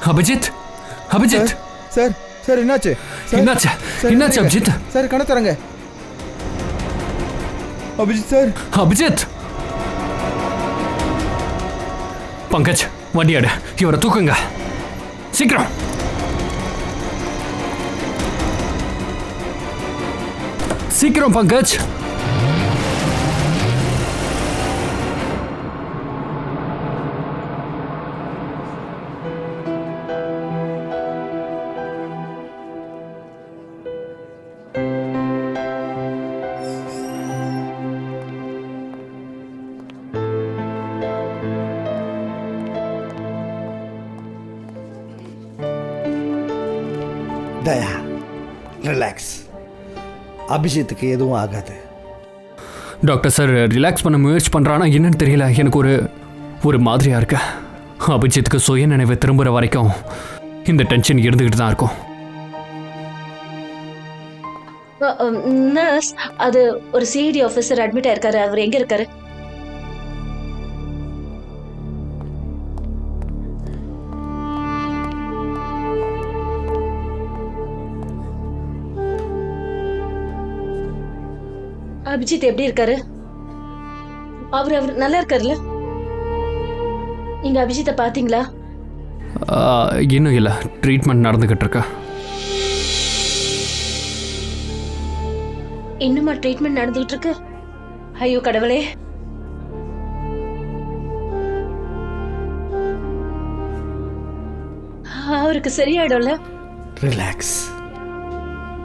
Abhijit, Abhijit sir sir என்னாச்சு? என்னாச்சு? என்னாச்சு அபிஜித்? சார் கண்ண தரங்க. அபிஜித் சார். அபிஜித், பங்கஜ் வண்டி எடு, இவரை தூக்குங்க சீக்கிரம். சீக்கிரம் பங்கஜ். தயா, ரிலாக்ஸ். அபிஜித்துக்கு எதுவும் ஆகாது. டாக்டர் சார் ரிலாக்ஸ் பண்ண முயற்சி பண்ணுறானா என்னன்னு தெரியல. எனக்கு ஒரு மாதிரியா இருக்கு. அபிஜித்துக்கு சுய நினைவு திரும்புகிற வரைக்கும் இந்த டென்ஷன் இருந்துக்கிட்டு தான் இருக்கும். நர்ஸ், அது ஒரு சிஐடி ஆஃபீஸர் அட்மிட் ஆயிருக்காரு. அவர் எங்க இருக்காரு? அபிஜித் எப்படி இருக்காரு? அவர் நல்லா இருக்காருல்ல? நீங்க அபிஜித்தை பாத்தீங்களா? இன்னும் இல்லை, ட்ரீட்மெண்ட் நடந்துகிட்டு இருக்கா. இன்னுமா ட்ரீட்மெண்ட் நடந்துகிட்டு இருக்கு? ஐயோ கடவுளே. அவருக்கு சரியாயிடும்ல? ரிலாக்ஸ்.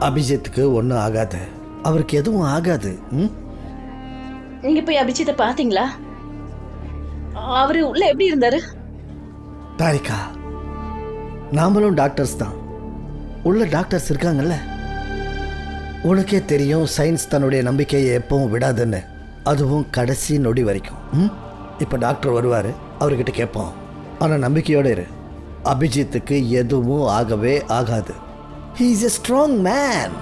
அபிஜித்துக்கு ஒன்றும் ஆகாது. அவருக்கு எதுவும் ஆகாது. நீங்க போய் அபிஜித்தை பாத்தீங்களா? அவரு உள்ள எப்படி இருந்தாரு? தாரிகா, நாமளும் டாக்டர்ஸ் தான். உள்ள டாக்டர்ஸ் இருக்காங்கல்ல. உனக்கே தெரியும் சயின்ஸ் தன்னுடைய நம்பிக்கையை எப்பவும் விடாதுன்னு. அதுவும் கடைசி நொடி வரைக்கும். இப்போ டாக்டர் வருவார், அவர்கிட்ட கேட்போம். ஆனால் நம்பிக்கையோடு இரு, அபிஜித்துக்கு எதுவும் ஆகவே ஆகாது. He is a strong man.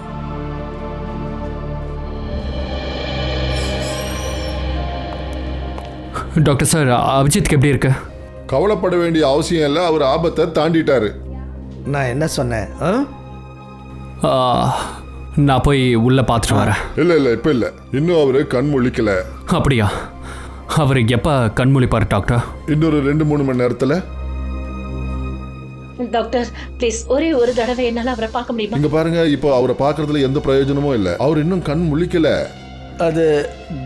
Doctor sir, அபிஜித்துக்கு எப்படி இருக்கு? கவலைப்பட வேண்டிய அவசியம் இல்லை, அவர் ஆபத்தை தாண்டிட்டாரு. நான் என்ன சொன்னேன்? நான் போய் உள்ள பார்த்துட்டு வரேன். இல்லை இப்போ இல்லை, இன்னும் அவரு கண் முழிக்கல. அப்படியா? அவர் எப்போ கண் முழிப்பார் டாக்டர்? இன்னொரு 2-3 மணி நேரத்தில். டாக்டர் ப்ளீஸ், ஒரே ஒரு தடவை என்னால் அவரை பார்க்க முடியுமா? இங்க பாருங்க, இப்போ அவரை பார்க்கறதுல எந்த பிரயோஜனமும் இல்லை. அவர் இன்னும் கண் முழிக்கல. அது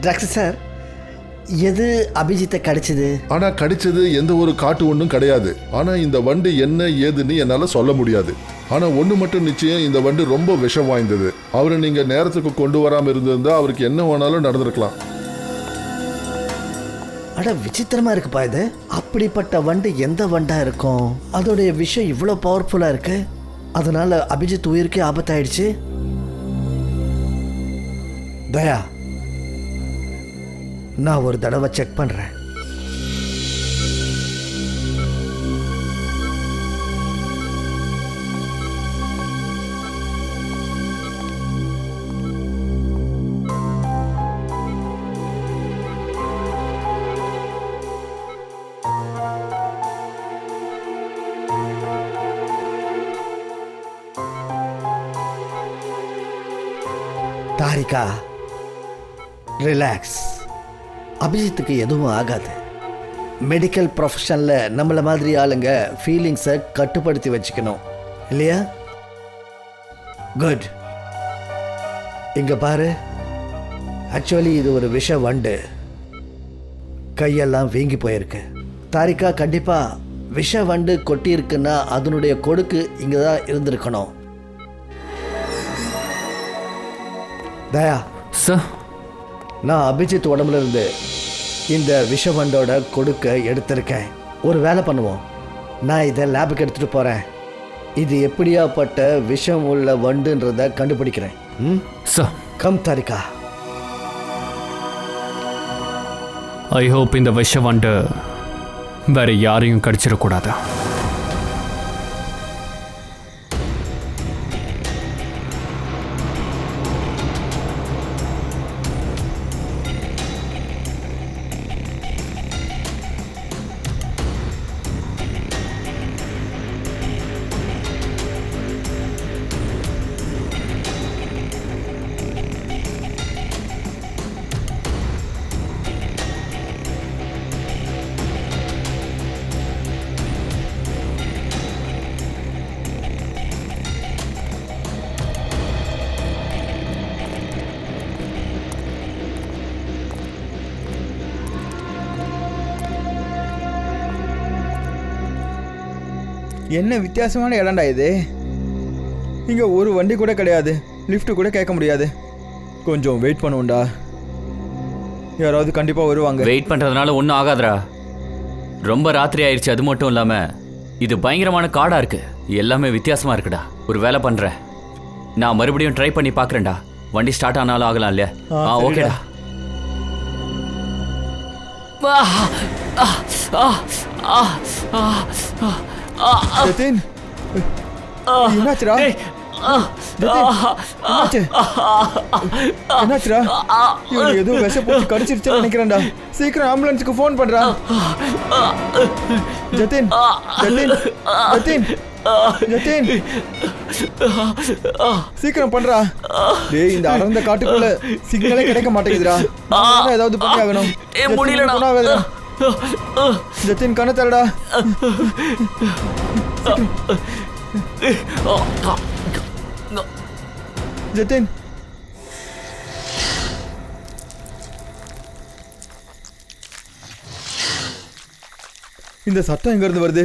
டாக்டர் சார், எது அபிஜித்தை கடிச்சது? ஆனா கடிச்சது எந்த ஒரு காட்டு ஒன்றும் கிடையாது. ஆனா இந்த வண்டு என்ன ஏதுன்னு என்னால சொல்ல முடியாது. ஆனா ஒண்ணு மட்டும் நிச்சயம், இந்த வண்டு ரொம்ப விஷம் வாய்ந்தது. அவரை நீங்க நேரத்துக்கு கொண்டு வராம இருந்திருந்தா அவருக்கு என்ன வேணாலும் நடந்திருக்கலாம். அட விசித்திரமா இருக்குப்பா இது. அப்படிப்பட்ட வண்டு எந்த வண்டா இருக்கும்? அதோடைய விஷயம் இவ்வளவு பவர்ஃபுல்லா இருக்கு. அதனால அபிஜித் உயிருக்கே ஆபத்தாயிடுச்சு. தயா, நான் ஒரு தடவை செக் பண்றேன். தாரிகா, ரிலாக்ஸ். அபிஜித்துக்கு எதுவும் ஆகாது. மெடிக்கல் ப்ரொஃபஷனில் நம்மளை மாதிரி ஆளுங்க ஃபீலிங்ஸை கட்டுப்படுத்தி வச்சுக்கணும் இல்லையா? குட். இங்கே பாரு, ஆக்சுவலி இது ஒரு விஷ வண்டு. கையெல்லாம் வீங்கி போயிருக்கு. தாரிகா, கண்டிப்பாக விஷ வண்டு கொட்டியிருக்குன்னா அதனுடைய கொடுக்கு இங்கே தான் இருந்திருக்கணும். தயா சார், நான் அபிஜித் உடம்புல இருந்து இந்த விஷவண்டோட கொடுக்க எடுத்திருக்கேன். ஒரு வேலை பண்ணுவோம், நான் இதை லேபுக்கு எடுத்துகிட்டு போகிறேன். இது எப்படியாப்பட்ட விஷம் உள்ள வண்டுன்றதை கண்டுபிடிக்கிறேன். Sir, come Tharika. I hope இந்த விஷ வண்டு வேற யாரையும் கடிச்சிடக்கூடாது. என்ன வித்தியாசமான இடம்டா இது. இங்கே ஒரு வண்டி கூட கிடையாது, லிஃப்ட் கூட கேட்க முடியாது. கொஞ்சம் வெயிட் பண்ணுவோம்டா, யாராவது கண்டிப்பாக வருவாங்க. வெயிட் பண்ணுறதுனால ஒன்றும் ஆகாதரா. ரொம்ப ராத்திரி ஆயிடுச்சு. அது மட்டும் இல்லாமல் இது பயங்கரமான காடாக இருக்கு. எல்லாமே வித்தியாசமாக இருக்குடா. ஒரு வேலை பண்ணுறேன், நான் மறுபடியும் ட்ரை பண்ணி பார்க்குறேன்டா. வண்டி ஸ்டார்ட் ஆனாலும் ஆகலாம் இல்லையா? ஓகேடா. ஜதின், என்னாச்சுடா? என்னாச்சுடா? இவனுக்கு எதுவும் விஷ போட்டு கடிச்சிருச்சுன்னு நினைக்கிறேன்டா. சீக்கிரம் ஆம்புலன்ஸுக்கு ஃபோன் பண்றா. ஜதின், ஜதின், ஜதின், ஜதின், சீக்கிரம் பண்றா. டேய், இந்த அடர்ந்த காட்டுக்குள்ள சிக்னலே கிடைக்க மாட்டேங்குதுடா. ஏதாவது பண்ணி ஆகணும். முடியலடா. ஜதின், கண்ணை தரடா. ஜதின், இந்த சத்தம் எங்க இருந்து வருது?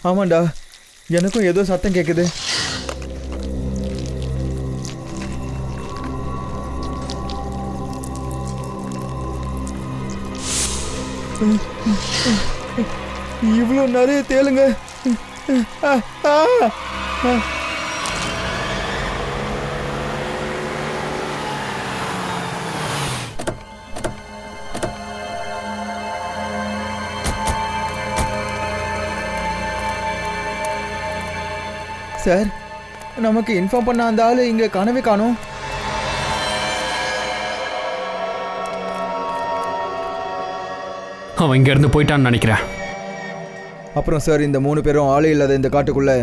ஆமாண்டா, எனக்கும் ஏதோ சத்தம் கேக்குது. இவ்வளோ நிறைய தேளுங்க. சார், நமக்கு இன்ஃபார்ம் பண்ண அந்த ஆளு இங்க காணவே காணோம். அவன் இங்க இருந்து போயிட்டான்னு நினைக்கிறேன். அப்புறம் சார், இந்த 3 பேரும் ஆளே இல்லாத இந்த காட்டுக்குள்ள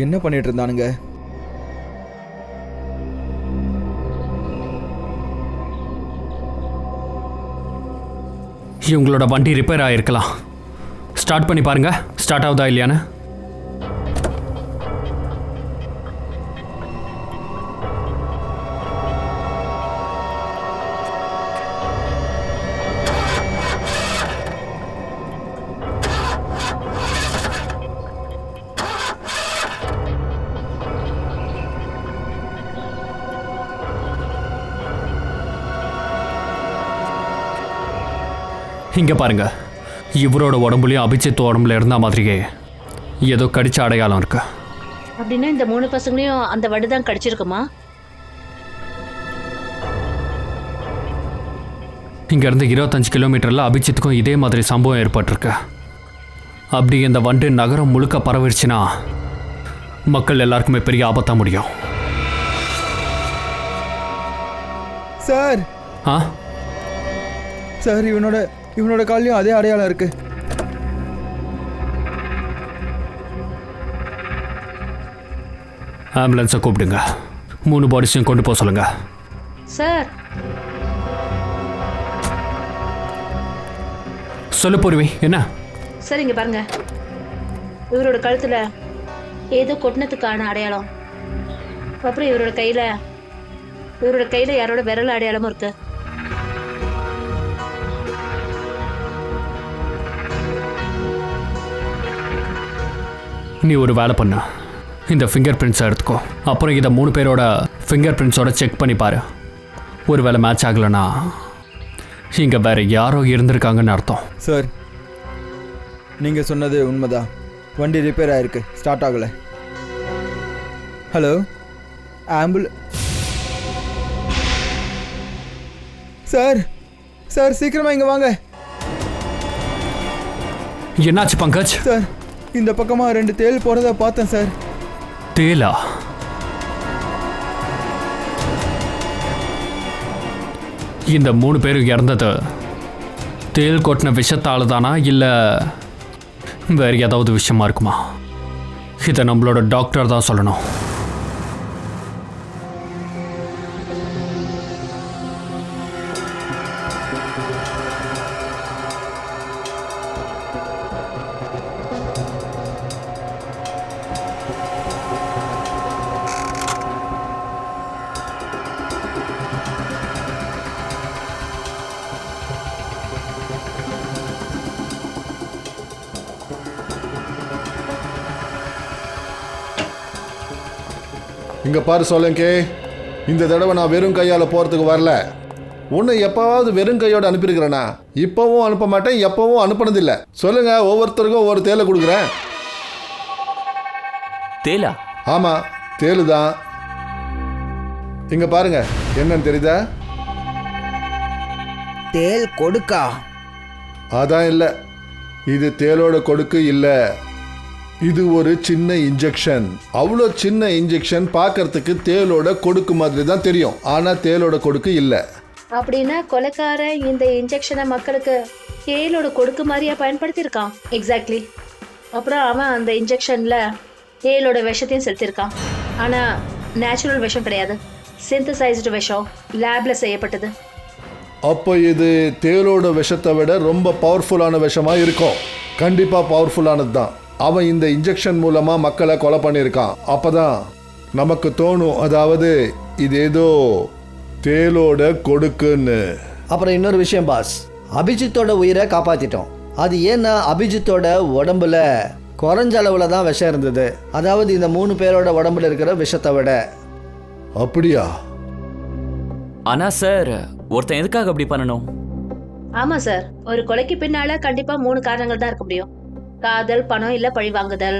என்ன பண்ணிட்டு இருந்தானுங்க? இவங்களோட வண்டி ரிப்பேர் ஆகிருக்கலாம். ஸ்டார்ட் பண்ணி பாருங்க, ஸ்டார்ட் ஆகுதா இல்லையான்னு. இங்கே பாருங்க, இவரோட உடம்புலையும் அபிஜித் உடம்புல இருந்த மாதிரியே ஏதோ கடிச்ச அடையாளம் இருக்கு. அப்படின்னா இந்த 3 பசங்களையும் அந்த வடு தான் கடிச்சிருக்குமா? இங்கேருந்து 25 கிலோமீட்டரில் அபிஜித்துக்கும் இதே மாதிரி சம்பவம் ஏற்பட்டிருக்கு. அப்படி இந்த வண்டு நகரம் முழுக்க பரவிடுச்சுன்னா மக்கள் எல்லாருக்குமே பெரிய ஆபத்தாக முடியும். சார், சார், இவனோட காலையும் அதே அடையாளம் இருக்கு. ஆம்புலன்ஸை கூப்பிடுங்க, 3 பாடிஸையும் கொண்டு போக சொல்லுங்க. சார், சொல்லு பூர்வி, என்ன? சார் இங்க பாருங்க, இவரோட கழுத்துல ஏதோ கொட்டினத்துக்கான அடையாளம், அப்புறம் இவரோட கையில யாரோட விரல் அடையாளமும் இருக்கு. நீ ஒரு வேலை பண்ண, இந்த ஃபிங்கர் பிரிண்ட்ஸை எடுத்துக்கோ. அப்புறம் இதை 3 பேரோட ஃபிங்கர் பிரிண்ட்ஸோட செக் பண்ணி பாரு. ஒரு வேலை மேட்ச் ஆகலைன்னா இங்கே வேற யாரோ இருந்திருக்காங்கன்னு அர்த்தம். சார், நீங்கள் சொன்னது உண்மைதான். வண்டி ரிப்பேர் ஆயிருக்கு, ஸ்டார்ட் ஆகலை. ஹலோ, சார், சீக்கிரமா இங்கே வாங்க. என்னாச்சு பங்கஜ்? சார், இந்த பக்கமா 2 தேள் போறத பார்த்தேன் சார். தேலா? இந்த 3 பேரும் இறந்தது தேல் கொட்டின விஷத்தால தானா, இல்லை வேற ஏதாவது விஷயமா இருக்குமா? இதை நம்மளோட டாக்டர் தான் சொல்லணும். இங்க பாரு சோலங்கே, இந்த தடவை நான் வெறும் கையால் போகிறதுக்கு வரல. உன்னை எப்போவாவது வெறும் கையோடு அனுப்பியிருக்கிறேனா? இப்போவும் அனுப்ப மாட்டேன், எப்பவும் அனுப்பினதில்லை. சொல்லுங்க, ஒவ்வொருத்தருக்கும் ஒவ்வொரு தேலை கொடுக்குறேன். தேலா? ஆமாம், தேலு தான். இங்க பாருங்க, என்னன்னு தெரியுதா? தேல் கொடுக்கா? அதான் இல்லை, இது தேலோட கொடுக்கு இல்லை. இது ஒரு சின்ன இன்ஜெக்ஷன். அவ்வளோ சின்ன இன்ஜெக்ஷன் பார்க்கறதுக்கு தேலோட கொடுக்கு மாதிரி தான் தெரியும், ஆனால் தேலோட கொடுக்கு இல்லை. அப்படின்னா கொலைக்காரன் இந்த இன்ஜெக்ஷனை மக்களுக்கு தேலோட கொடுக்கு மாதிரியா பயன்படுத்தியிருக்கான். எக்ஸாக்ட்லி. அப்புறம் அவன் அந்த இன்ஜெக்ஷன்ல தேலோட விஷத்தையும் செலுத்தியிருக்கான். ஆனா நேச்சுரல் விஷம் கிடையாது, சிந்தசைஸ்டு விஷம், லேப்ல செய்யப்பட்டது. அப்போ இது தேலோட விஷத்தை விட ரொம்ப பவர்ஃபுல்லான விஷமா இருக்கும். கண்டிப்பாக பவர்ஃபுல்லானது தான். அவன் இந்த இன்ஜெக்ஷன் மூலமா மக்களை கொலை பண்ணியிருக்கான். அப்பதான் நமக்கு தோணும், அதாவது இது ஏதோ தேலோட கொடுக்குன்னு. அப்புறம் இன்னொரு விஷயம் பாஸ், அபிஜித்தோட உயிரை காப்பாற்றிட்டோம். அது ஏன்னா அபிஜித்தோட உடம்புல குறைஞ்ச அளவில் தான் விஷம் இருந்தது. அதாவது இந்த 3 பேரோட உடம்புல இருக்கிற விஷத்தை விட. அப்படியா? ஆனா சார், ஒருத்தன் எதுக்காக அப்படி பண்ணணும்? ஆமா சார், ஒரு கொலைக்கு பின்னால கண்டிப்பா 3 காரணங்கள் தான் இருக்க முடியும். காதல், பணம், இல்ல பழி வாங்குதல்.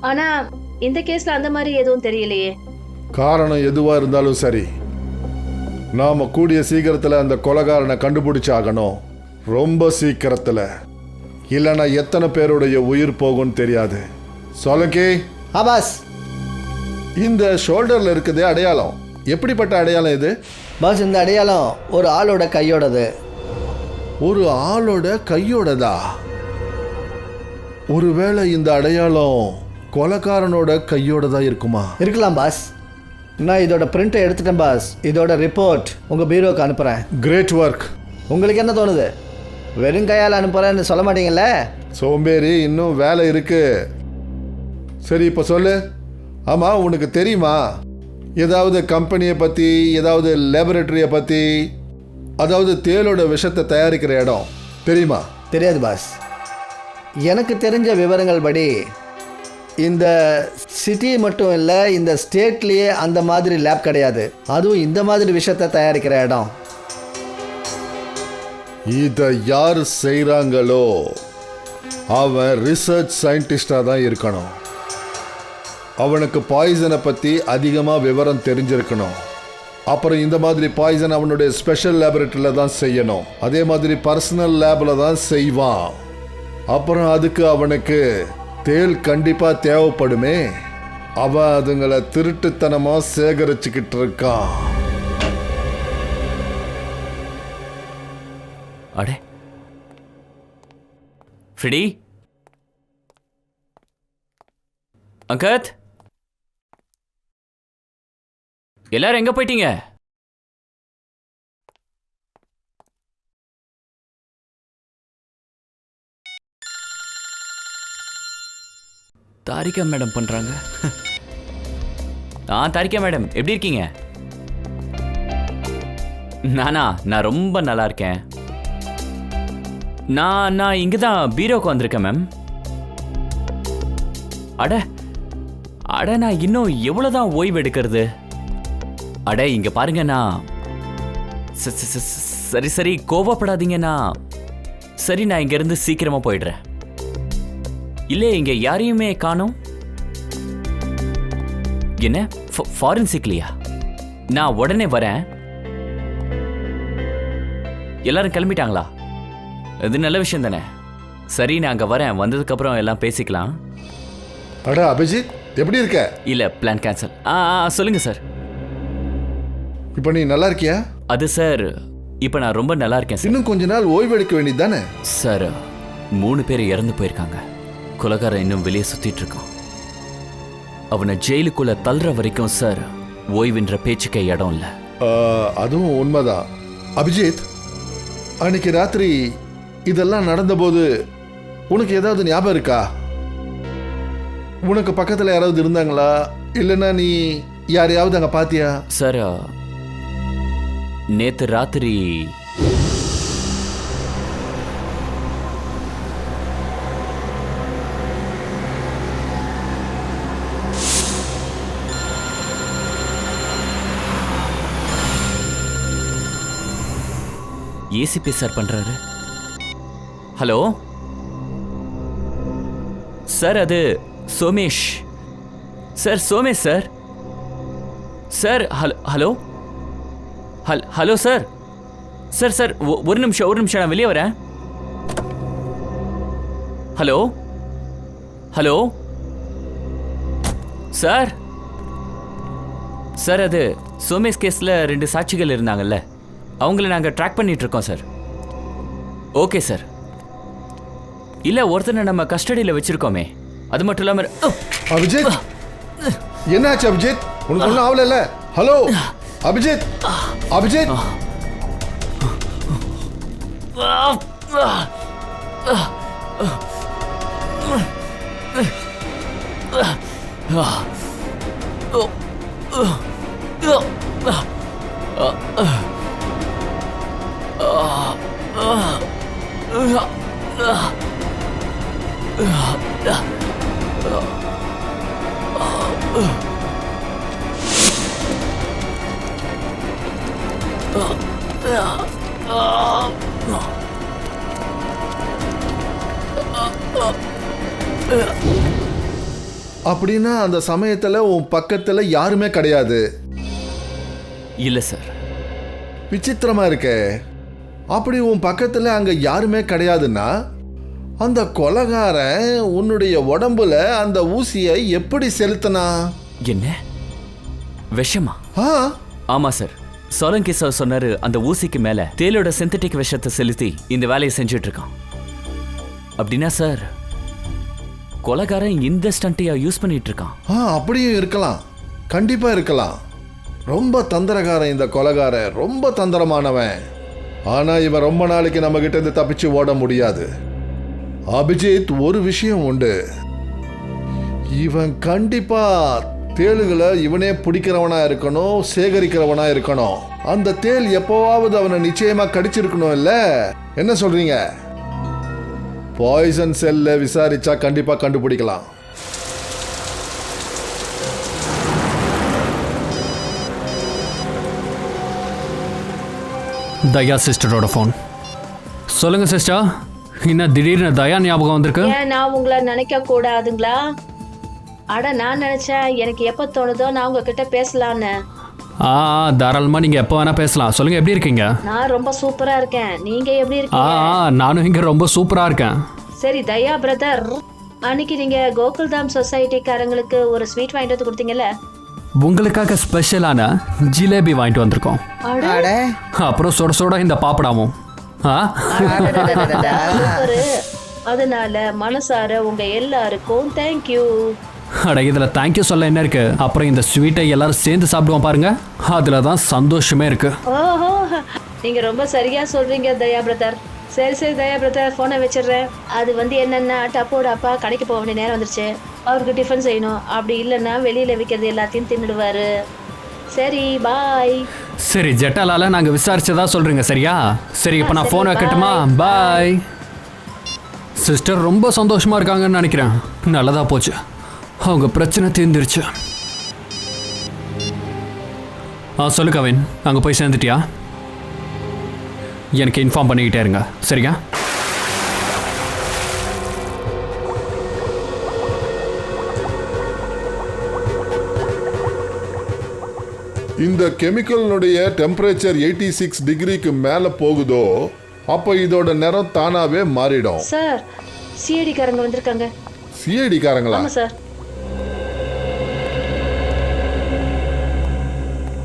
ஆனா இந்த கேஸ்ல அந்த மாதிரி எதுவும் தெரியலையே. காரணம் எதுவா இருந்தாலும் சரி, நாம கூடிய சீக்கிரத்தில் அந்த கொலைகாரனை கண்டுபிடிச்சாகணும். ரொம்ப சீக்கிரத்தில். இல்லைன்னா எத்தனை பேருடைய உயிர் போகும்னு தெரியாது. சோலங்கே, பாஸ். இந்த ஷோல்டர்ல இருக்குதே அடையாளம், எப்படிப்பட்ட அடையாளம் இது? பாஸ், இந்த அடையாளம் ஒரு ஆளோட கையோடது. ஒரு ஆளோட கையோடதா? ஒருவேளை இந்த அடையாளம் கொலைக்காரனோட கையோடதா இருக்குமா? இருக்கலாம் பாஸ். நான் இதோட பிரிண்ட்டை எடுத்துட்டேன் பாஸ். இதோட ரிப்போர்ட் உங்கள் பீரோவுக்கு அனுப்புகிறேன். Great work. உங்களுக்கு என்ன தோணுது? வெறும் கையால் அனுப்புகிறேன்னு சொல்ல மாட்டீங்கல்ல? சோம்பேறி, இன்னும் வேலை இருக்கு. சரி, இப்போ சொல்லு. ஆமாம், உனக்கு தெரியுமா ஏதாவது கம்பெனியை பற்றி, ஏதாவது லேபரேட்டரியை பற்றி, அதாவது தேலோட விஷத்தை தயாரிக்கிற இடம் தெரியுமா? தெரியாது பாஸ். எனக்கு தெரிஞ்ச விவரங்கள் படி இந்த சிட்டி மட்டும் இல்லை, இந்த ஸ்டேட்லேயே அந்த மாதிரி லேப் கிடையாது. அதுவும் இந்த மாதிரி விஷயத்தை தயாரிக்கிற இடம். இதை யார் செய்கிறாங்களோ அவன் ரிசர்ச் சயின்டிஸ்டாக தான் இருக்கணும். அவனுக்கு பாய்சனை பற்றி அதிகமாக விவரம் தெரிஞ்சிருக்கணும். அப்புறம் இந்த மாதிரி பாய்சன் அவனுடைய ஸ்பெஷல் லேபரேட்டரியில் தான் செய்யணும். அதே மாதிரி பர்சனல் லேபில் தான் செய்வான். அப்புறம் அதுக்கு அவனுக்கு தேல் கண்டிப்பாக தேவைப்படுமே. அவன் அதுங்களை திருட்டுத்தனமாக சேகரிச்சுக்கிட்டு இருக்கான். அடே ஃப்ரெடி, அங்கத், எல்லாரும் எங்க போயிட்டீங்க? தாரிகா மேடம் பண்றாங்க. தாரிகா மேடம் எப்படி இருக்கீங்க? நான் ரொம்ப நல்லா இருக்கேன். நான் இங்கே தான் பீரோக்கு வந்திருக்கேன் மேம். அட நான் இன்னும் எவ்வளோதான் ஓய்வு எடுக்கிறது? இங்கே பாருங்க, நான் சரி கோவப்படாதீங்கண்ணா. சரி, நான் இங்கேருந்து சீக்கிரமாக போயிடுறேன். இல்லை, இங்கே யாரையுமே காணோம். என்ன ஃபாரன்சிக்லையா? நான் உடனே வரேன். எல்லாரும் கிளம்பிட்டாங்களா? இது நல்ல விஷயம் தானே. சரி, நான் அங்கே வரேன். வந்ததுக்கப்புறம் எல்லாம் பேசிக்கலாம். அட அபிஜித், எப்படி இருக்க? இல்லை, பிளான் கேன்சல். சொல்லுங்கள் சார். இப்போ நீ நல்லா இருக்கியா? அது சார், இப்போ நான் ரொம்ப நல்லா இருக்கேன் சார். இன்னும் கொஞ்ச நாள் ஓய்வு எடுக்க வேண்டியது தானே? சார், 3 பேர் இறந்து போயிருக்காங்க. கொலைகாரன் இன்னும் வெளியே சுற்றிட்டு இருக்கான். அவனை ஜெயிலுக்குள்ளே தள்ளுற வரைக்கும் சார் ஓய்வுன்ற பேச்சுக்கே இடம் இல்லை. அதுவும் உண்மைதான். அபிஜித், அன்னைக்கு ராத்திரி இதெல்லாம் நடந்தபோது உனக்கு ஏதாவது ஞாபகம் இருக்கா? உனக்கு பக்கத்தில் யாராவது இருந்தாங்களா? இல்லைன்னா நீ யாரையாவது அங்கே பார்த்தியா? சார், நேற்று ராத்திரி ஏசிபி சார் பண்றாரு. ஹலோ சார், அது Somesh sir. Somesh sir. Sir hello hello sir. Sir sir ஒரு நிமிஷம் நான் வெளியே வரேன். Hello hello sir. சார், அது சோமேஷ் கேஸில் 2 சாட்சிகள் இருந்தாங்கல்ல, அவங்கள நாங்கள் ட்ராக் பண்ணிட்டு இருக்கோம் சார். Okay sir. இல்லை, ஒருத்தனை நம்ம கஸ்டடியில் வச்சிருக்கோமே. அது மட்டும் இல்லாமல் அபிஜித், என்னாச்சு அபிஜித்? உனக்கு ஒன்றும் ஆகல? ஹலோ அபிஜித், அபிஜித். அப்படின்னா அந்த சமயத்துல உன் பக்கத்துல யாருமே கிடையாது? இல்லை சார். விசித்திரமா இருக்கே. அப்படி உன் பக்கத்துல அங்க யாருமே கிடையாதுன்னா அந்த கொலைகாரன் உன்னுடைய உடம்புல அந்த ஊசியை எப்படி செலுத்தினா? என்ன விஷமா? ஆ, ஆமா சார். சோலங்கி சார் சொன்னாரு, அந்த ஊசிக்கு மேல தேலோட சிந்தட்டிக் விஷத்தை செலுத்தி இந்த வேலையை செஞ்சுட்டு இருக்கான். அப்படின்னா சார், கொலைகாரன் இந்த ஸ்டண்ட்டையா யூஸ் பண்ணிட்டு இருக்கான்? அப்படியும் இருக்கலாம், கண்டிப்பா இருக்கலாம். ரொம்ப தந்திரக்காரன் இந்த கொலைகாரன், ரொம்ப தந்திரமானவன். ஆனா இவன் ரொம்ப நாளைக்கு நம்ம கிட்ட இருந்து தப்பிச்சு ஓட முடியாது. அபிஜித், ஒரு விஷயம் உண்டு, இவன் கண்டிப்பா தேளுகளை இவனே பிடிக்கிறவனா இருக்கணும், சேகரிக்கிறவனா இருக்கணும். அந்த தேள் எப்போவாவது அவனை நிச்சயமா கடிச்சிருக்கணும் இல்ல? என்ன சொல்றீங்க? பாய்சன் செல்ல விசாரிச்சா கண்டிப்பா கண்டுபிடிக்கலாம். தயா சிஸ்டரோட ஃபோன். சொல்லுங்க சிஸ்டர், இன்னும் திடீர்னு தயா ஞாபகம் வந்திருக்கு? ஏன் நான் உங்களை நினைக்க கூடாதுங்களா? அட, நான் நினைச்சேன் எனக்கு எப்போ தோணுதோ நான் உங்ககிட்ட பேசலான்னு. தாராளமாக நீங்கள் எப்போ வேணால் பேசலாம். சொல்லுங்கள், எப்படி இருக்கீங்க? நான் ரொம்ப சூப்பரா இருக்கேன். நீங்க எப்படி இருக்கீங்க? நானும் இங்கே ரொம்ப சூப்பராக இருக்கேன். சரி தயா பிரதர், அன்னைக்கு நீங்க கோகுல்தாம் சொசைட்டிக்காரங்களுக்கு ஒரு ஸ்வீட் வாங்கிட்டு வந்து கொடுத்தீங்கல்ல, உங்களுக்காக ஸ்பெஷலான ஜிலேபி வாங்கிட்டு வந்திருக்கோம். அட, அப்புறம் சுட சுட இந்த பாப்படாமும். சூப்பரு. அதனால மனசார உங்க எல்லாருக்கும் தேங்க்யூ. அட, இதில் தேங்க்யூ சொல்ல என்ன இருக்கு? அப்புறம் இந்த ஸ்வீட்டை எல்லாரும் சேர்ந்து சாப்பிடுவோம் பாருங்க, அதில் தான் சந்தோஷமே இருக்கு. ஓஹோ, நீங்க ரொம்ப சரியா சொல்றீங்க தயா பிரதர். சரி சரி தயா பிரதர், போனை வச்சிடுறேன். அது என்னன்னா, டப்போட அப்பா கடைக்கு போக வேண்டிய நேரம் வந்துருச்சு. அவருக்கு டிஃபன் செய்யணும். அப்படி இல்லைன்னா வெளியில விற்கிறது எல்லாத்தையும் தின்னுடுவாரு. சரி, பாய். சரி, ஜெட்டாலால நாங்கள் விசாரிச்சதா சொல்றீங்க, சரியா? சரி, இப்போ நான் ஃபோன் வைக்கட்டுமா? பாய். சிஸ்டர் ரொம்ப சந்தோஷமா இருக்காங்கன்னு நினைக்கிறேன். நல்லதா போச்சு, அவங்க பிரச்சனை தீர்ந்துருச்சு. சொல்லு கவின், அங்கே போய் சேர்ந்துட்டியா? எனக்கு இன்ஃபார்ம் பண்ணிக்கிட்டே இருங்க, சரியா? இந்த கெமிக்கலினுடைய டெம்பரேச்சர் 86 டிகிரிக்கு மேல போகுதோ அப்போ இதோட நிறம் தானாவே மாறிடும். சார், சிஐடி காரங்க வந்திருக்காங்க. சிஐடி காரங்களா? ஆமா சார்.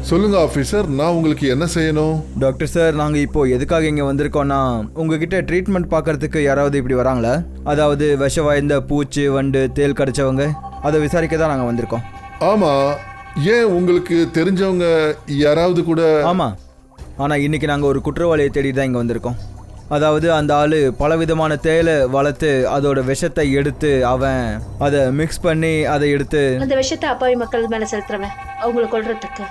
சொல்லுங்க ஆஃபீஸர், நான் உங்களுக்கு என்ன செய்யணும்? டாக்டர் சார், நாங்கள் இப்போ எதுக்காக இங்கே வந்திருக்கோன்னா, உங்ககிட்ட ட்ரீட்மெண்ட் பார்க்கறதுக்கு யாராவது இப்படி வராங்களா? அதாவது விஷ வாய்ந்த பூச்சி, வண்டு, தேள் கடிச்சவங்க, அதை விசாரிக்க தான் நாங்கள் வந்திருக்கோம். ஆமாம், ஏன் உங்களுக்கு தெரிஞ்சவங்க யாராவது கூட? ஆமாம், ஆனால் இன்றைக்கி நாங்கள் ஒரு குற்றவாளியை தேடி தான் இங்கே வந்திருக்கோம். அதாவது அந்த ஆள் பலவிதமான தேலை வளர்த்து அதோட விஷத்தை எடுத்து அவன் அதை மிக்ஸ் பண்ணி அதை எடுத்து அந்த விஷத்தை அப்பாவி மக்கள் மேலே செலுத்துறவன், அவங்களை கொல்றதுக்கு.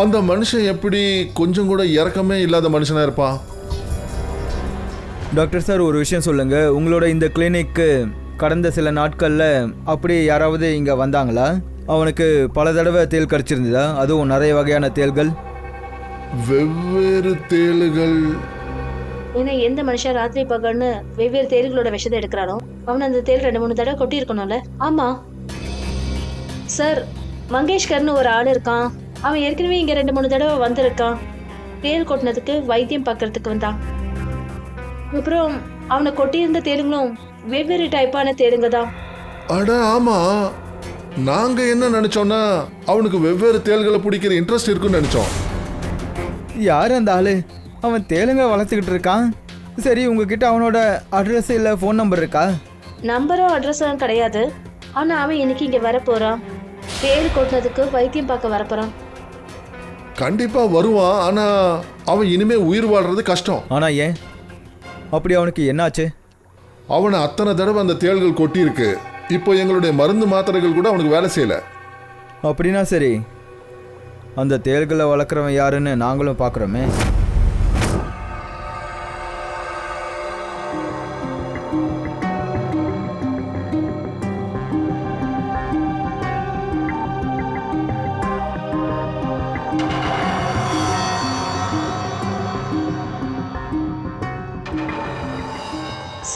அந்த மனுஷன் எப்படி கொஞ்சம் கூட இரக்கமே இல்லாத மனுஷனா இருப்பான்? டாக்டர் சார், ஒரு விஷயம் சொல்லுங்கள், உங்களோட இந்த கிளினிக்கு கடந்த சில நாட்களில் அப்படி யாராவது இங்கே வந்தாங்களா? அவனுக்கு பல தடவை தேள் கடிச்சிருந்ததா? அதுவும் நிறைய வகையான தேள்கள்? வெவ்வேறு தேளுகள். ஏன்னா எந்த மனுஷன் ராத்திரி பகல்னு வெவ்வேறு தேள்களோட விஷத்தை எடுக்கிறானோ அவன் அந்த தேள் 2-3 தடவை கொட்டி இருக்கணும்ல. ஆமா சார், மங்கேஷ்கர்னு ஒரு ஆள் இருக்கான். அவன் ஏற்கனவே இங்க 2-3 தடவை வந்திருக்கான். தேள் கொட்டினதுக்கு வைத்தியம் பார்க்கறதுக்கு வந்தான். அப்புறம் அவனை கொட்டியிருந்த தேளுங்களும் வெவ்வேறு டைப்பான தேளுங்க தான். அட ஆமா, நாங்க என்ன நினைச்சோம்னா அவனுக்கு வெவ்வேறு தேள்களை பிடிக்கிற இன்ட்ரெஸ்ட் இருக்குன்னு நினைச்சோம். யார் அந்த ஆளு? அவன் தேளுங்க வளர்த்துக்கிட்டு இருக்கான். சரி, உங்ககிட்ட அவனோட அட்ரஸ் இல்லை ஃபோன் நம்பர் இருக்கா? நம்பரும் அட்ரஸும் கிடையாது. ஆனா அவன் இன்னைக்கு இங்க வரப்போறான். தேள் கொட்டினதுக்கு வைத்தியம் பார்க்க வரப்போறான். கண்டிப்பா வருவான். ஆனா அவன் இனிமே உயிர் வாழ்றது கஷ்டம். ஆனா ஏன்? அப்படி அவனுக்கு என்னாச்சு? அவனை அத்தனை தடவை அந்த தேள்கள் கொட்டி இருக்கு. இப்போ எங்களுடைய மருந்து மாத்திரைகள் கூட அவனுக்கு வேலை செய்யல. அப்படின்னா சரி, அந்த தேள்களை வளர்க்குறவன் யாருன்னு நாங்களும் பார்க்குறோமே.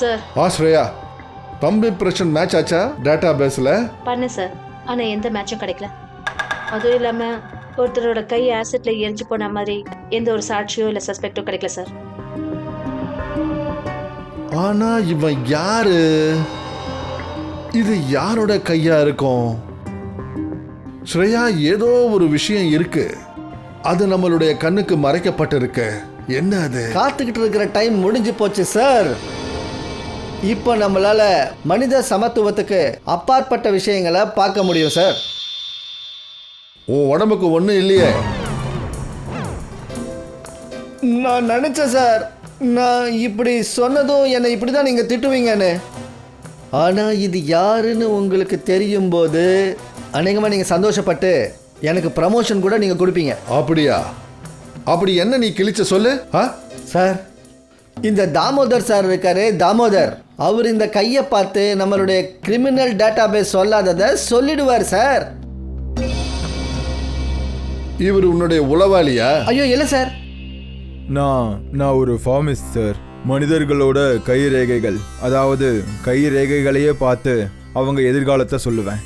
சார் ஸ்ரேயா, தம்பி பிரச்சனை மேட்ச் ஆச்சா டேட்டா பேஸ்ல? பண்ண சார், ஆனா எந்த மேட்சும் கிடைக்கல. அதுவும் இல்லாம ஒருத்தரோட கை ஆசிட்ல எரிஞ்சு போன மாதிரி எந்த ஒரு சாட்சியோ இல்ல சஸ்பெக்டோ கிடைக்கல சார். ஆனா இவன் யாரு? இது யாரோட கையா இருக்கும்? ஸ்ரேயா, ஏதோ ஒரு விஷயம் இருக்கு. அது நம்மளுடைய கண்ணுக்கு மறைக்கப்பட்டிருக்கு. என்ன அது? காத்துக்கிட்டு இருக்கிற டைம் முடிஞ்சு போச்சு சார். இப்போ நம்மளால மனித சமத்துவத்துக்கு அப்பாற்பட்ட விஷயங்களை பார்க்க முடியும் சார். உன் உடம்புக்கு ஒன்றும் இல்லையே. நான் நினைச்சேன் சார், நான் இப்படி சொன்னதும் என்னை இப்படி தான் நீங்கள் திட்டுவீங்கன்னு. ஆனால் இது யாருன்னு உங்களுக்கு தெரியும் போது அநேகமாக நீங்கள் சந்தோஷப்பட்டு எனக்கு ப்ரமோஷன் கூட நீங்கள் கொடுப்பீங்க. அப்படியா? அப்படி என்ன நீ கிழிச்ச சொல்லு. சார், இந்த தாமோதர் சார் இருக்காரு, தாமோதர், அவர் இந்த கையை பார்த்து நம்மளுடைய கிரிமினல் டேட்டாபேஸ் சொல்லாததை சொல்லிடுவார் சார். இவர் உன்னுடைய உளவாளியா? ஐயோ இல்லை சார், நான் ஒரு ஃபார்மிஸ்ட் சார். மனிதர்களோட கை ரேகைகள், அதாவது கை ரேகைகளையே பார்த்து அவங்க எதிர்காலத்தை சொல்லுவேன்.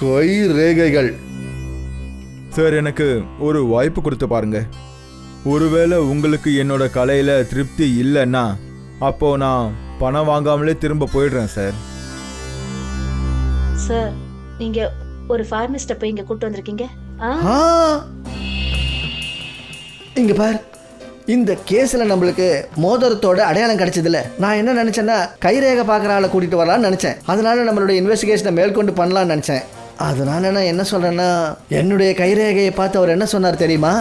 கை ரேகைகள்? சார், எனக்கு ஒரு வாய்ப்பு கொடுத்து பாருங்க. ஒருவேளை உங்களுக்கு என்னோட கலையில் திருப்தி இல்லைன்னா அப்போ நான் பணம் வாங்காமலே திரும்ப போயிடுறேன் சார். சார், நீங்க ஒரு ஃபார்மிஸ்ட போய் இங்க கூட்டு வந்திருக்கீங்க. இங்க பார், இந்த கேஸில் நம்மளுக்கு மோதிரத்தோட அடையாளம் கிடைச்சதில்ல. நான் என்ன நினைச்சேன்னா கைரேகை பார்க்குற ஆளை கூட்டிட்டு வரலான்னு நினைச்சேன். அதனால நம்மளுடைய இன்வெஸ்டிகேஷனை மேற்கொண்டு பண்ணலான்னு நினைச்சேன். அதனால நான் என்ன சொல்றேன்னா, என்னுடைய கைரேகையை பார்த்து அவர் என்ன சொன்னார் தெரியுமா?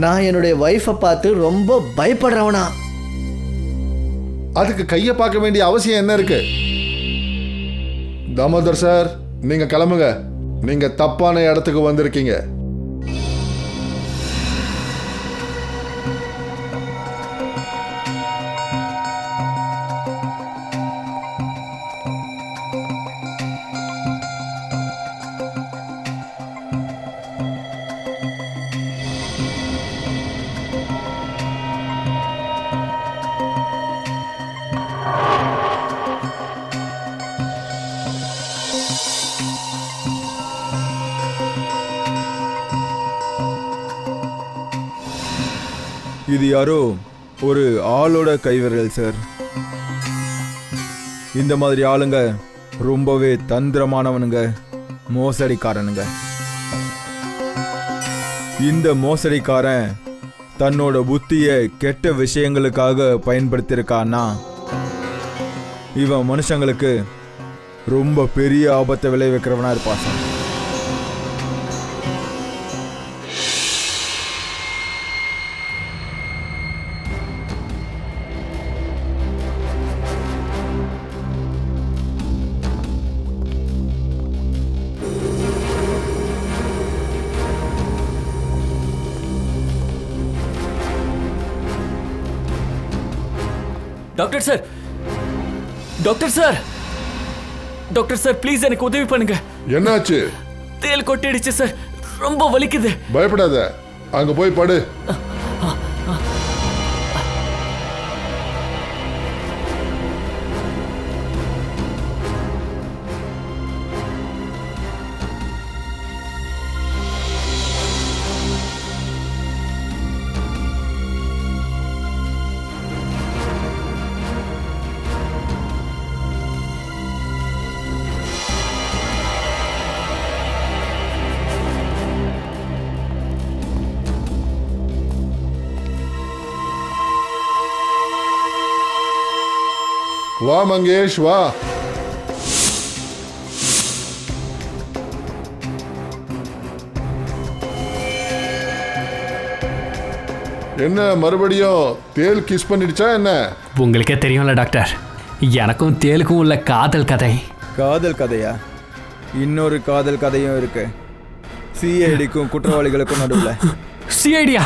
நான் என்னுடைய ஒய்ஃபை பார்த்து ரொம்ப பயப்படுறவனா. அதுக்கு கையை பார்க்க வேண்டிய அவசியம் என்ன இருக்கு? தாமோதர் சார், நீங்க கிளம்புங்க. நீங்க தப்பான இடத்துக்கு வந்திருக்கீங்க. இது யாரோ ஒரு ஆளோட கைவிரல் சார். இந்த மாதிரி ஆளுங்க ரொம்பவே தந்திரமானவனுங்க, மோசடிக்காரனுங்க. இந்த மோசடிக்காரன் தன்னோட புத்தியை கெட்ட விஷயங்களுக்காக பயன்படுத்தியிருக்கான்னா இவன் மனுஷங்களுக்கு ரொம்ப பெரிய ஆபத்தை விளைவிக்கிறவனா இருப்பான் sir. Doctor sir, doctor sir, doctor sir, please எனக்கு உதவி பண்ணுங்க. என்னாச்சு? தேல் கொட்டிடுச்சு சார், ரொம்ப வலிக்குது. பயப்படாத, அங்க போய் படு. வா மங்கேஷ் வா. என்ன மறுபடியும் தேல் கிஸ் பண்ணிடுச்சா என்ன? உங்களுக்கே தெரியும்ல டாக்டர், எனக்கும் தேலுக்கும் உள்ள காதல் கதை. காதல் கதையா? இன்னொரு காதல் கதையும் இருக்கு, சிஐடிக்கும் குற்றவாளிகளுக்கும் நடுவில். சிஐடியா?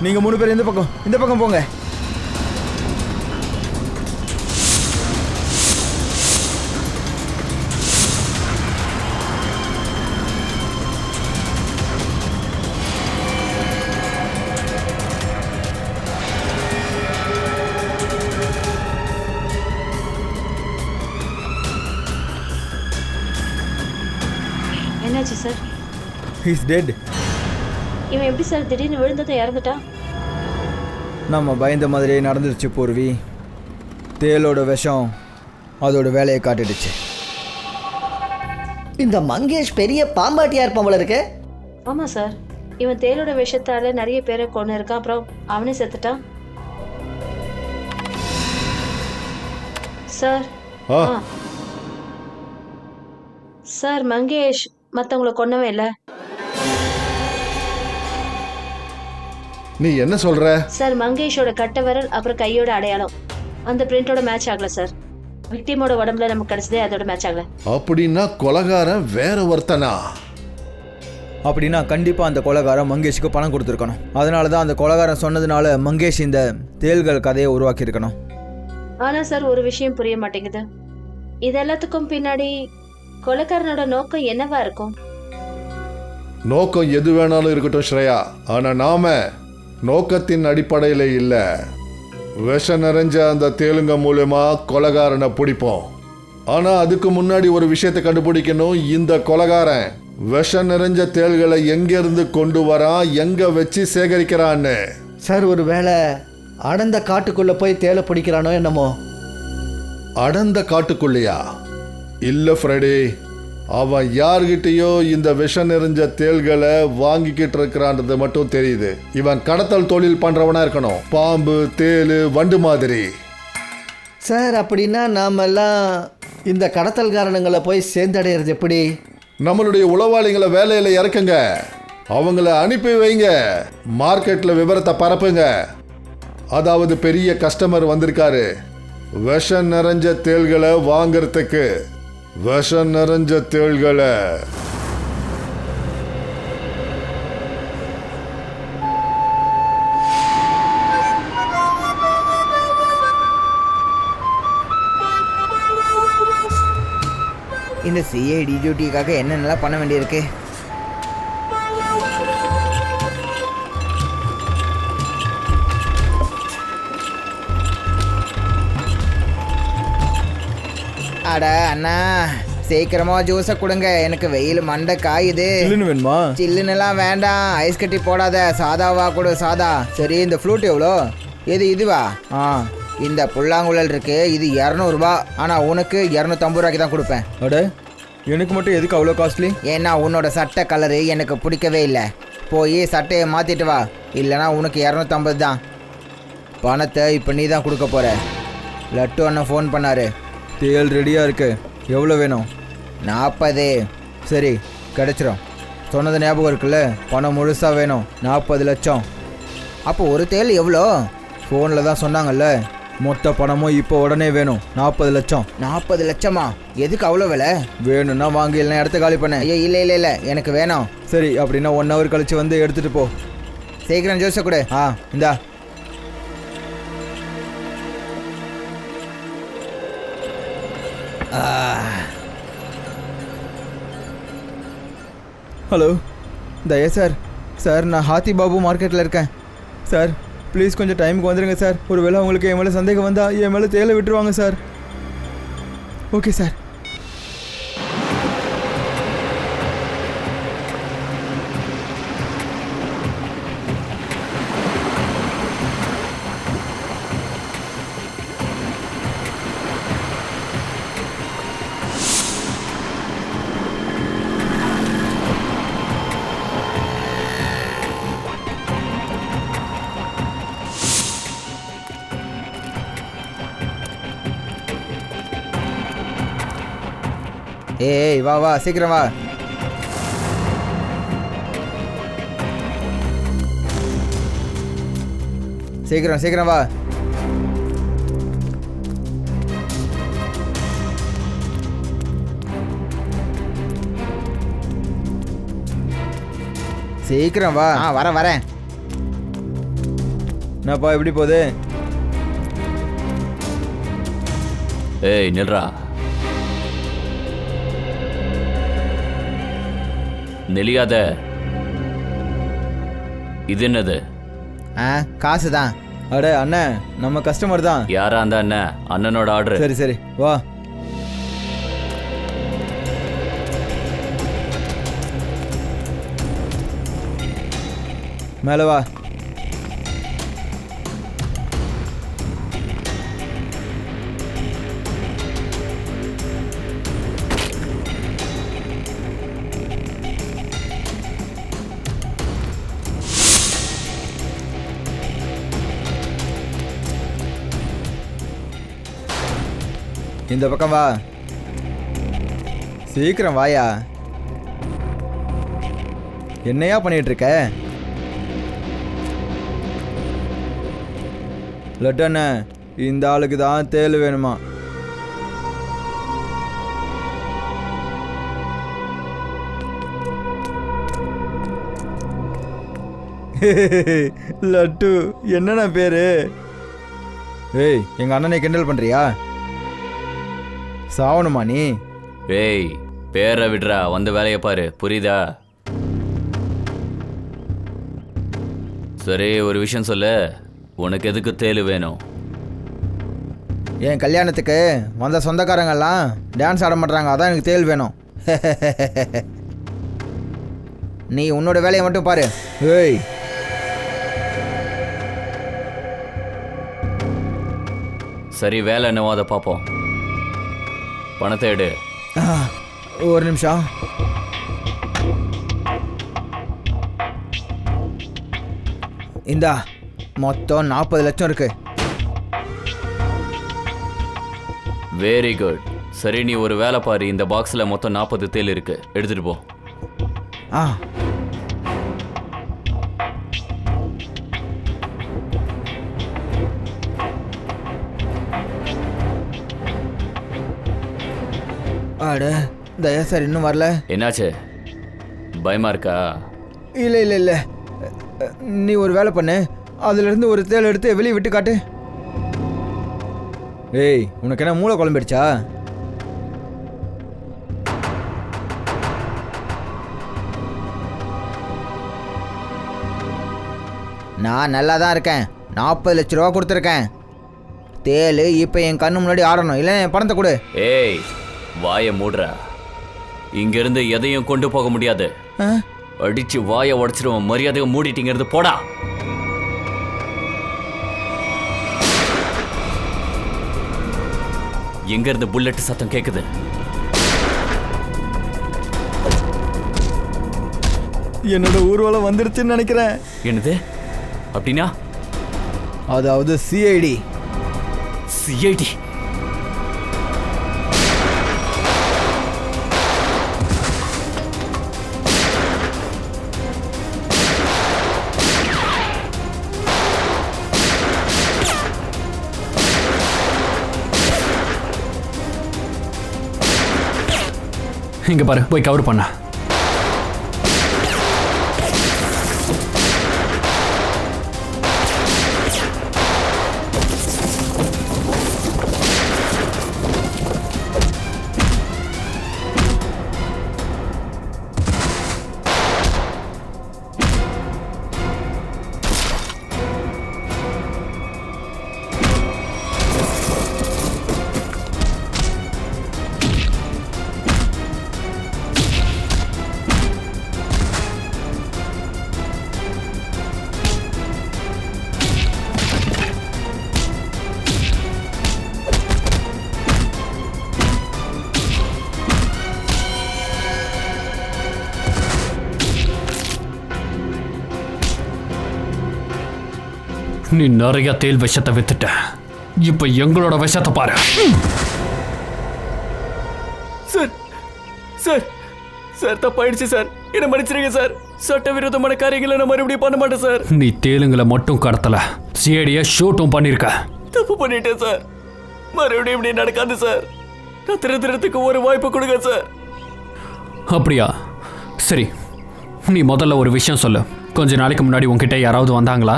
நீங்க 3 பேர் இந்த பக்கம் போங்க. என்னாச்சு சார்? He's dead. இவன் எப்படி சார் திடீர்னு விழுந்ததை இறந்துட்டான்? நம்ம பயந்த மாதிரியே நடந்துருச்சு பூர்வி. தேலோட விஷம் அதோட வேலையை காட்டிடுச்சு. இந்த மங்கேஷ் பெரிய பாம்பாட்டியா இருப்பான் போல இருக்கு. ஆமாம் சார், இவன் தேலோட விஷத்தால நிறைய பேரை கொண்டு இருக்கான், அப்புறம் அவனே செத்துட்டான். சார் சார், மங்கேஷ் மற்றவங்களை கொன்னவே இல்லை. நீ என்ன சொல்ற? சார், மங்கேஷோட கட்டை விரல் அப்புறம் கையோட அடையாளம் அந்த பிரிண்டோட மேட்ச் ஆகல சார். விக்டிமோட உடம்புல நமக்கு கிடைச்சதே அதோட மேட்ச் ஆகல. அப்படின்னா கொலைகாரன் வேற ஒருத்தனா? அப்படின்னா கண்டிப்பாக அந்த கொலைகாரன் மங்கேஷுக்கு பணம் கொடுத்துருக்கணும். அதனால தான் அந்த கொலைகாரன் சொன்னதுனால மங்கேஷ் இந்த தேள்கள் கதையை உருவாக்கியிருக்கணும். ஆனால் சார், ஒரு விஷயம் புரிய மாட்டேங்குது. இது எல்லாத்துக்கும் பின்னாடி கொலைக்காரனோட நோக்கம் என்னவா இருக்கும்? நோக்கம் எது வேணாலும் இருக்கட்டும் ஸ்ரேயா, ஆனா நாம நோக்கத்தின் அடிப்படையில் இல்லை, விஷம் நிறைஞ்ச அந்த தேலுங்க மூலமா கொலைகாரனை பிடிப்போம். ஆனா அதுக்கு முன்னாடி ஒரு விஷயத்தை கண்டுபிடிக்கணும். இந்த கொலைகாரன் விஷம் நிறைஞ்ச தேள்களை எங்கிருந்து கொண்டு வரான், எங்க வச்சு சேகரிக்கிறான்னு. சார், ஒரு வேளை அடர்ந்த காட்டுக்குள்ள போய் தேலை பிடிக்கிறானோ என்னமோ. அடர்ந்த காட்டுக்குள்ளையா? இல்ல ஃப்ரெடி, அவன் யார்கிட்டயோ இந்த விஷம் நிறைஞ்ச தேள்களை வாங்கிக்கிட்டு இருக்கிறான்றது மட்டும் தெரியுது. இவன் கடத்தல் தொழில் பண்றவனா இருக்கணும். பாம்பு, தேளு, வண்டு மாதிரி. சார், அப்படின்னா நாமெல்லாம் இந்த கடத்தல்காரனுங்களை போய் சேர்ந்தடைகிறது எப்படி? நம்மளுடைய உளவாளிகளை வேலையில இறக்குங்க, அவங்கள அனுப்பி வைங்க, மார்க்கெட்ல விவரத்தை பரப்புங்க. அதாவது பெரிய கஸ்டமர் வந்திருக்காரு விஷம் நிறைஞ்ச தேள்களை வாங்கறதுக்கு. விஷம் நிறைஞ்ச தேள்களை இந்த சிஐடி டியூட்டிக்காக என்னென்னலாம் பண்ண வேண்டியிருக்கு? அட அண்ணா, சீக்கிரமா ஜூஸை கொடுங்க, எனக்கு வெயில் மண்டை காயுது. சில்லுன்னு வேணுமா? சில்லுன்னுலாம் வேண்டாம், ஐஸ் கட்டி போடாத, சாதாவா கொடு, சாதா. சரி, இந்த ஃப்ளூட் எவ்வளோ? இதுவா? இந்த புல்லாங்குழல் இருக்கு, இது 200 ரூபா. ஆனால் உனக்கு 250 ரூபாய்க்கு தான் கொடுப்பேன். அட, எனக்கு மட்டும் எதுக்கு அவ்வளோ காஸ்ட்லி? ஏன்னா உன்னோட சட்டை கலரு எனக்கு பிடிக்கவே இல்லை. போய் சட்டையை மாற்றிட்டு வா, இல்லைனா உனக்கு 250 தான். பணத்தை இப்போ நீ தான் கொடுக்க போகிற. லட்டு அண்ணன் ஃபோன் பண்ணாரு. தேல் ரெடியாக இருக்கு. எவ்வளோ வேணும்? 40. சரி, கிடச்சிரும். சொன்னது ஞாபகம் இருக்குல்ல, பணம் முழுசாக வேணும். 40 லட்சம். அப்போ ஒரு தேல் எவ்வளோ? ஃபோனில் தான் சொன்னாங்கல்ல. மொத்த பணமும் இப்போ உடனே வேணும். 40 லட்சம். 40 லட்சமா? எதுக்கு அவ்வளோ விலை? வேணும்னா வாங்கி, இல்லைனா இடத்த காலி பண்ண. ஐயோ, இல்லை எனக்கு வேணும். சரி, அப்படின்னா 1 ஹவர் கழிச்சு வந்து எடுத்துகிட்டு போ. சீக்கிரம் ஜோசை கொடு. இந்தா. ஹலோ, தயா சார். சார், நான் ஹாத்தி பாபு மார்க்கெட்டில் இருக்கேன். சார், ப்ளீஸ் கொஞ்சம் டைமுக்கு வந்துடுங்க சார். ஒரு வேளை உங்களுக்கு என் மேலே சந்தேகம் வந்தால் என் மேலே தேலை விட்டுருவாங்க சார். Okay sir. ஏய் வா வா சீக்கிரம் வா. சீக்கிரம் சீக்கிரம் வா. சீக்கிரம் வா. வரேன் வரேன். என்னப்பா எப்படி போகுது? ஏய் நில்றா. நெளியாத. இது என்னது? காசு தான். அட அண்ணன் நம்ம கஸ்டமர் தான். யாரா அந்த அண்ணன்? அண்ணனோட ஆர்டர். சரி சரி வா. மேலே வா. இந்த பக்கம் வா. சீக்கிரம் வாயா. என்னையா பண்ணிட்டு இருக்க? லட்டண்ண இந்த ஆளுக்கு தான் தேள் வேணுமா? லட்டு என்னண்ணா பேரு? ஏய் எங்க அண்ணனை கிண்டல் பண்றியா? சாவணுமா நீ? ஏய் பேரை விடுறா, வந்து வேலையை பாரு, புரியுதா? சரி ஒரு விஷயம் சொல்லு, உனக்கு எதுக்கு தேள் வேணும்? என் கல்யாணத்துக்கு வந்த சொந்தக்காரங்கெல்லாம் டான்ஸ் ஆட மாட்டாங்க, அதான் எனக்கு தேள் வேணும். நீ உன்னோட வேலையை மட்டும் பாரு. ஏய் சரி வேலை என்னவோ அதை பார்ப்போம். பணத்தை எடு. ஒரு நிமிஷம். இந்தா மொத்தம் 40 லட்சம் இருக்கு. Very good. சரி நீ ஒரு வேலை பாரு, இந்த பாக்ஸில் மொத்தம் 40 தேள் இருக்கு, எடுத்துட்டு போ. அட தயா சார் இன்னும் வரல. என்னாச்சு, பயமா இருக்கா? இல்லை இல்லை இல்லை, நீ ஒரு வேலை பண்ணு, அதுலேருந்து ஒரு தேள் எடுத்து வெளியே விட்டு காட்டு. ஏய் உனக்கு என்ன மூளை குழம்பிடுச்சா? நான் நல்லா தான் இருக்கேன். 40 லட்ச ரூபா கொடுத்துருக்கேன். தேள் இப்போ என் கண்ணு முன்னாடி ஆடணும், இல்லை என் பணத்தை கொடு. ஏய் வாயை மூடுற, இங்கிருந்து எதையும் கொண்டு போக முடியாது. அடிச்சு வாயை உடைச்சிருவோம், மரியாதையை மூடிட்டிங்கிறது போடா. எங்க இருந்து புல்லட் சத்தம் கேக்குது? என்னோட ஊர்வலம் வந்துருச்சுன்னு நினைக்கிறேன். என்னது அப்படின்னா? அதாவது சிஐடி. சிஐடி? இங்க பாரு, போய் கவர் பண்ண. நீ நிறைய தேல் விஷத்தை வித்துட்ட. இப்ப எங்களோட விஷத்தை பாரு. சார் சார் சார் தப்பாயிடுச்சு சார், என்ன மன்னிச்சிருங்க சார். சட்டவிரோதமான காரியங்களை நான் மறுபடியும் பண்ண மாட்டேன் சார். நீ தேலுங்களை மட்டும் கடத்தல, சிஐடியை ஷூட்டும் பண்ணிருக்க. தப்பு பண்ணிட்டேன் சார், மறுபடியும் இப்படி நடக்காது சார். நான் திருத்துறதுக்கு ஒரு வாய்ப்பு கொடுங்க சார். அப்படியா? சரி, நீ முதல்ல ஒரு விஷயம் சொல்லு. கொஞ்ச நாளைக்கு முன்னாடி உன்கிட்ட யாராவது வந்தாங்களா?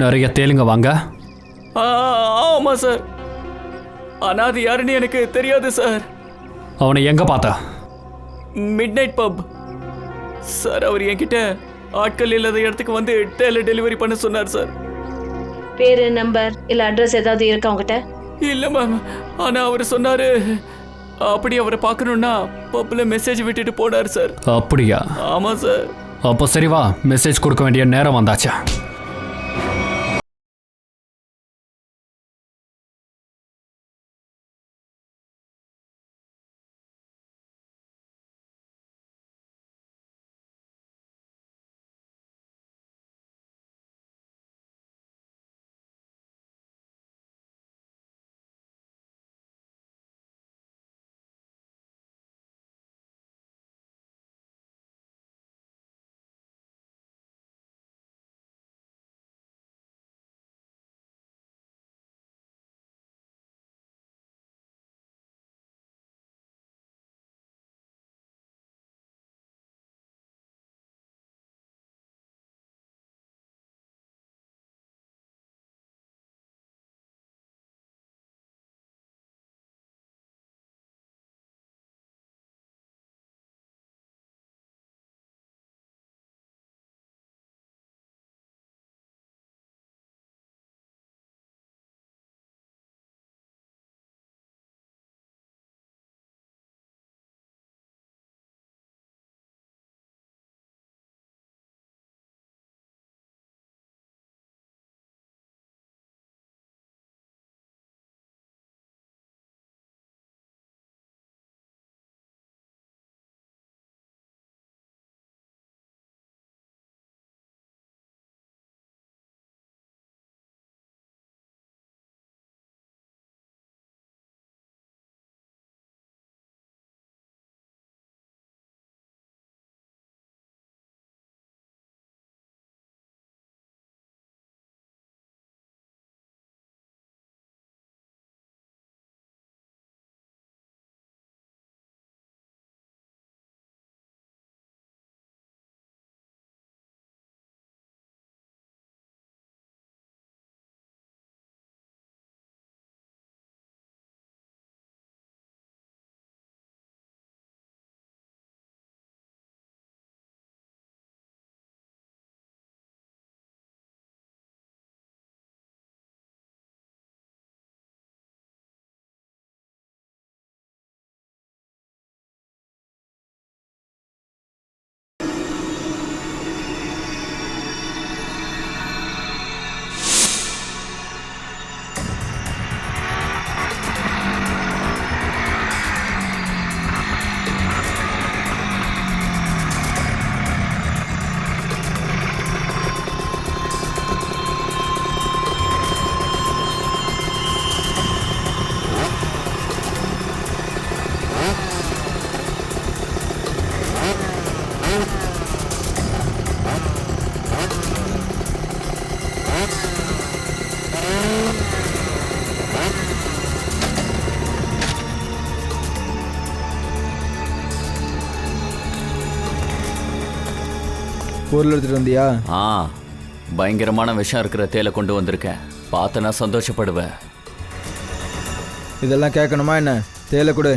நிறைய தேலுங்க வாங்க. ஆமா சார், ஆனா அது யாருன்னு எனக்கு தெரியாது சார். அவனை எங்க பார்த்த? மிட் நைட் பப் சார். அவர் என்கிட்ட ஆட்கள் இல்லாத இடத்துக்கு வந்து டெலிவரி பண்ண சொன்னார் சார். பேரு, நம்பர் இல்ல அட்ரஸ் ஏதாவது இருக்கா உங்ககிட்ட? இல்ல மேம், ஆனா அவர் சொன்னாரு அப்படி அவரை பார்க்கணும்னா பப்ல மெசேஜ் விட்டுட்டு போனார் சார். அப்படியா? ஆமா சார். அப்போ சரி வா, மெசேஜ் கொடுக்க வேண்டிய நேரம் வந்தாச்சா. பொருள் எடுத்துட்டு வந்தியா? பயங்கரமான விஷம் இருக்கிற தேலை கொண்டு வந்திருக்கேன். பார்த்தனா சந்தோஷப்படுவேன். இதெல்லாம் கேட்கணுமா என்ன? தேலை கொடு.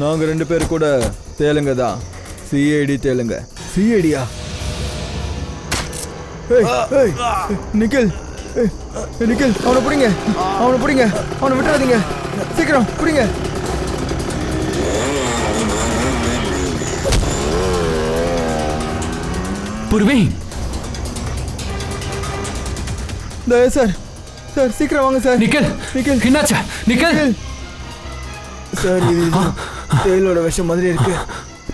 நாங்கள் 2 பேர் கூட தேலுங்க தான். சிஐடி தேலுங்க. சிஐடியா? நிக்கில், நிக்கில், அவனை பிடிங்க, அவனை பிடிங்க, அவனை விட்டுறாதீங்க, சீக்கிரம் பிடிங்க. புர்வேன், சார் சார் சீக்கிரம் வாங்க சார். நிக்கில், நிக்கில், என்னாச்சா? நிக்கில் சார், இது தேயிலோட விஷம் மாதிரி இருக்கு.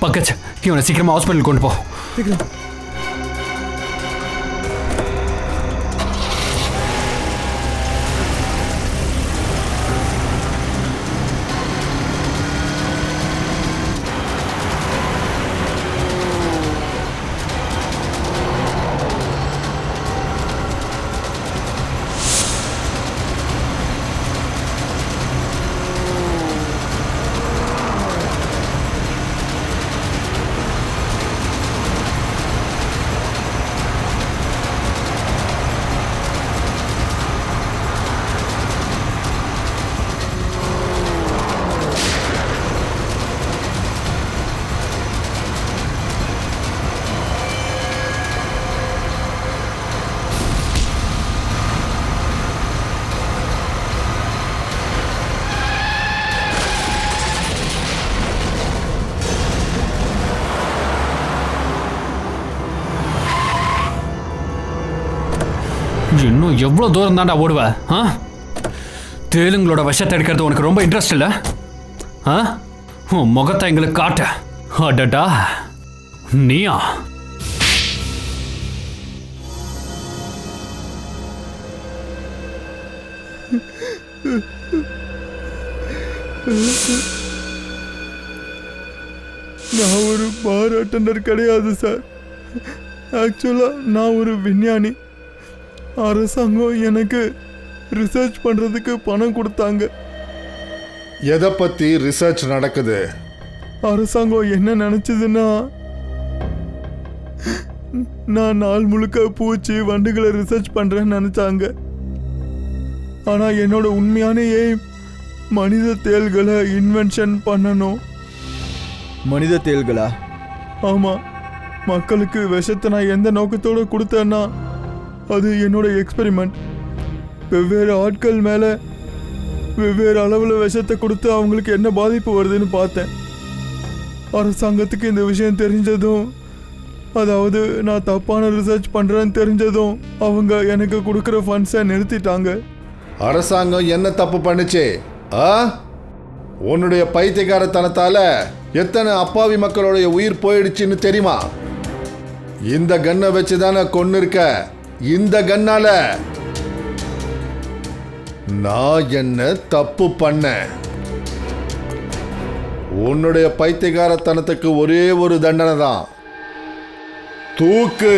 பக்கச்சு, இவனை சீக்கிரமா ஹாஸ்பிட்டல் கொண்டு போ. சீக்கிரம். இன்னும் எவ்வளோ தூரம் தாண்டா ஓடுவ? ஆ, தேலுங்களோட விஷத்தை எடுக்கிறது உனக்கு ரொம்ப இன்ட்ரெஸ்ட் இல்லை? ஆ, உன் முகத்தை எங்களுக்கு காட்ட. அடடா, நீயா? நான் ஒரு பார் அட்டெண்டர் கிடையாது சார். ஆக்சுவலாக நான் ஒரு விஞ்ஞானி. அரசாங்கம் எனக்கு ரிசர்ச் பண்ணுறதுக்கு பணம் கொடுத்தாங்க. எதை பற்றி ரிசர்ச் நடக்குது? அரசாங்கம் என்ன நினச்சதுன்னா, நான் நாள் முழுக்க பூச்சி வண்டுகளை ரிசர்ச் பண்ணுறேன்னு நினச்சாங்க. ஆனால் என்னோட உண்மையான எய்ம் மனித தேள்களை இன்வென்ஷன் பண்ணணும். மனித தேள்களா? ஆமாம், மக்களுக்கு விஷத்தை நான் எந்த நோக்கத்தோடு கொடுத்தேன்னா அது என்னோட எக்ஸ்பெரிமெண்ட். வெவ்வேறு ஆட்கள் மேலே வெவ்வேறு அளவில் விஷத்தை கொடுத்து அவங்களுக்கு என்ன பாதிப்பு வருதுன்னு பார்த்தேன். அரசாங்கத்துக்கு இந்த விஷயம் தெரிஞ்சதும், அதாவது நான் தப்பான ரிசர்ச் பண்ணுறேன்னு தெரிஞ்சதும், அவங்க எனக்கு கொடுக்குற ஃபண்ட்ஸை நிறுத்திட்டாங்க. அரசாங்கம் என்ன தப்பு பண்ணுச்சு? உன்னுடைய பைத்தியக்காரத்தனத்தால எத்தனை அப்பாவி மக்களுடைய உயிர் போயிடுச்சுன்னு தெரியுமா? இந்த கன்னை வச்சு தானே கொண்டு இருக்க. இந்த கன்னால நான் என்ன தப்பு பண்ண? உன்னுடைய பைத்தியக்காரத்தனத்துக்கு ஒரே ஒரு தண்டனை தான், தூக்கு.